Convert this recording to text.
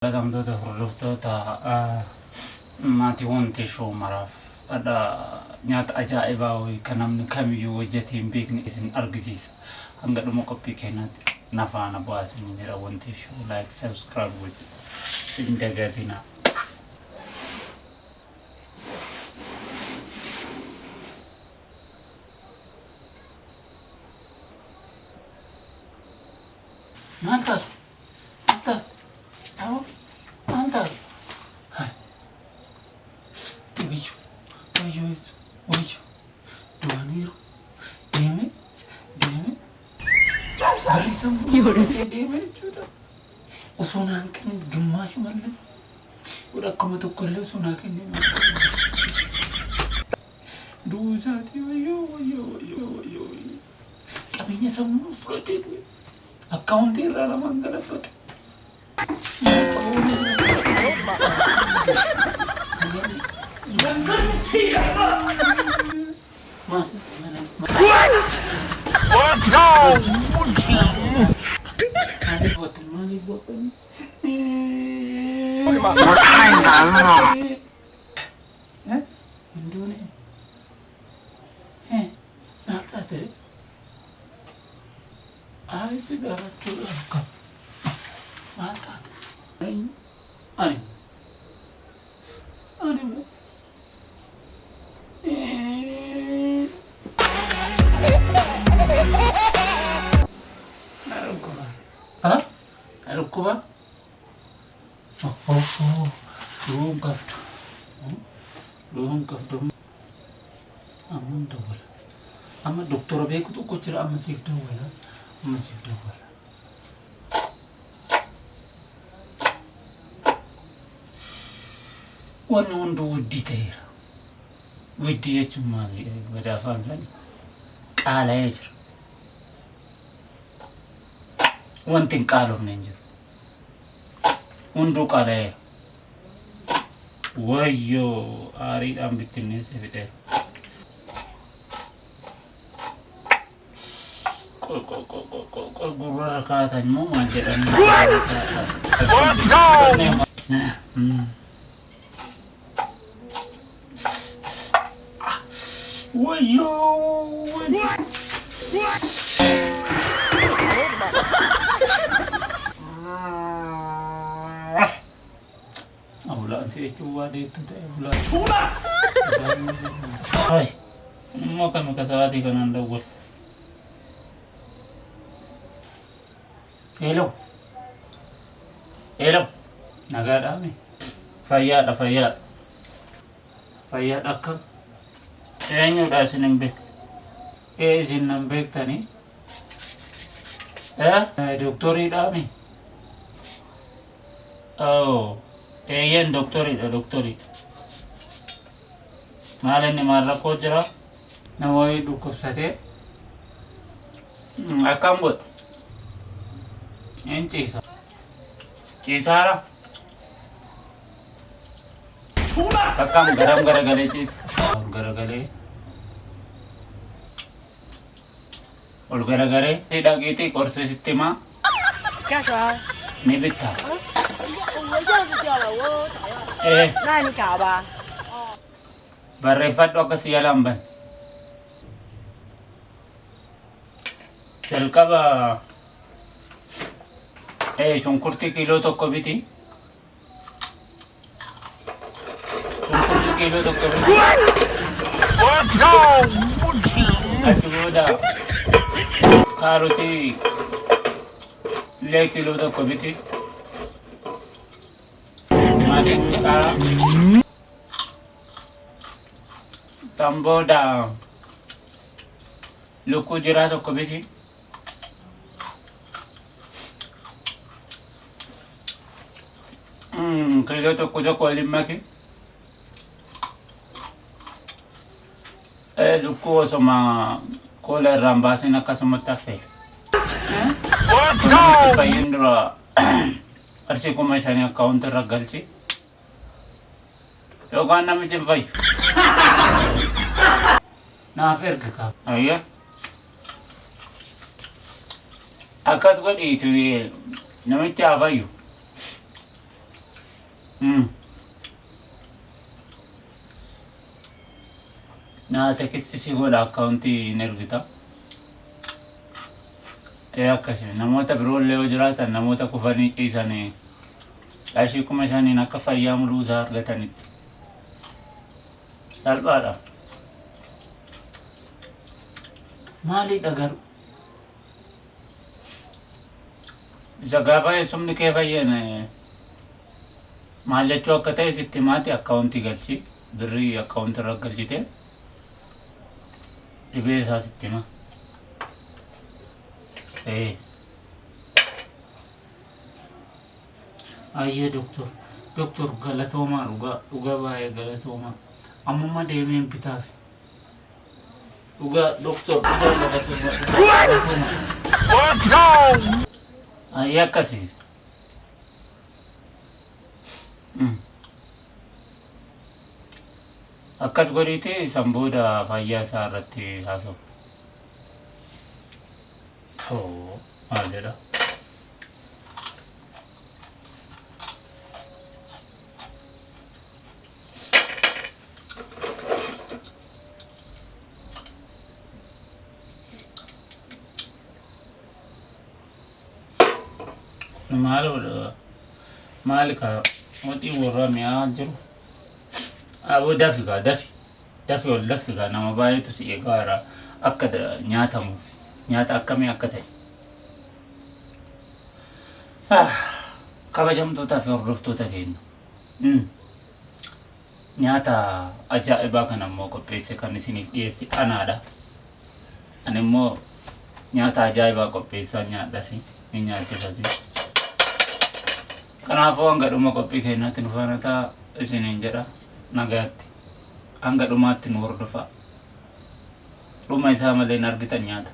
Gamtoota hordoftoota maatii wanti shoo maraaf nyaata ajaa'ibaa wayii kan namni kamiyyuu hojjetee hin beekne isin argisiisa. Hanga dhuma qophii keenyaatti na faana bu'aa isin jira wanti shoo like subscribe gochuun hin dagatinaa. Mantap. Tahu? Mantap. Hai. Wajju. Duaniru. Deme. Barisam. Deme chuta. Usunan kan gimmash malle. Udah kamu tuh kalau usunan kan deme. Duzati wayo. Abinya semua floated. Account irra la mangala float. Kuba? Belum kaptu. Aman double. Ama dokter beku tu kucir ama shift double. Wanun wudi ta'eera. Wudi jechuun maali? Wada afaan isaanii qaala'ee jira. Wanti hin qaalofne hin jiru. Hunduu qaala'eera. Wayyoo aariidhaan bittinneessee fixeera. Gurra kaatan immoo maal jedhamu? Wayyoo! Aulaan si Cuba dito tayo ulan. Cuba! Ay, mau kan makasahati ka ng dawal. Hello. Nagadami. Fayyad akka. Eenyudha isin beek? Isin nan beektani? Doktoriidhaami? Oh. Eeyyan doktorii. Maal inni maal rakkoo jira? Nama wayii dhukkubsatee akkam godha? Een ciisa. Ciisaara? Akkam garam garagalee ciisa? Garagalee. Ol garagalee. Dhaqiitii qorsa sitti himaa? Ni bittaa? 我钥匙掉了，我找钥匙。那你搞吧。Barreeffadhu akka si yalamban. Jalqaba shunkurtii kiiloo tokko biti. Achi booda kaarotii illee kiiloo tokko biti. Tamboda luku jira tokko biti. Kiiloo tokko waliin maki. Luku osoma kola irraan baasin akkasumatti affeele. Fayyin dura Arsi kuma shani account irra galchi. Yookaan namichi hin fayyu. Naaf erga qaba. Ayya. Akkas godhiitu namichi haa fayyu. Nah, tekisti si goda accounti in ergita. E akkasii namoota biroollee yoo jiraatan namoota kufanii ciisanii qarshii kuma shaniin akka fayyaa mul'uu isaa argatanitti salphaadha. Maalidha garuu isa gaafa eessumni kee fayyeen maal jechuu akka ta'e sitti himaati akkaawuntii galchi birrii akkaawuntii irra galchite dhibee isaa sitti hima. Ayye doktor galatooma dhuga baay'ee galatooma ammuma deemeen bitaaf dhuga doktor galatooma ayye akkasii akkas godhiiti san booda fayyaa isaa irratti haasa'u. Maal jedha maal ka waxii warra mi'aa jiru aboo dafi ol dafigaa nama baay'eetu si eegaa akka nyaatamuuf nyaata akkamii akka ta'e. Kabajamtootaa fi hordoftoota keenya nyaata ajaa'ibaa kana immoo qopheesse kan isiniif dhiyeesse anaadha. Ani immoo nyaata ajaa'ibaa qopheessaa nyaadhasi ni nyaachifasi. Kanaafuu hanga dhuma qophii keenyaatti nu faana ta'a isiniin jedha nagaatti hanga dhumaatti nu hordofaa. Dhuma isaa malee hin argitan nyaata.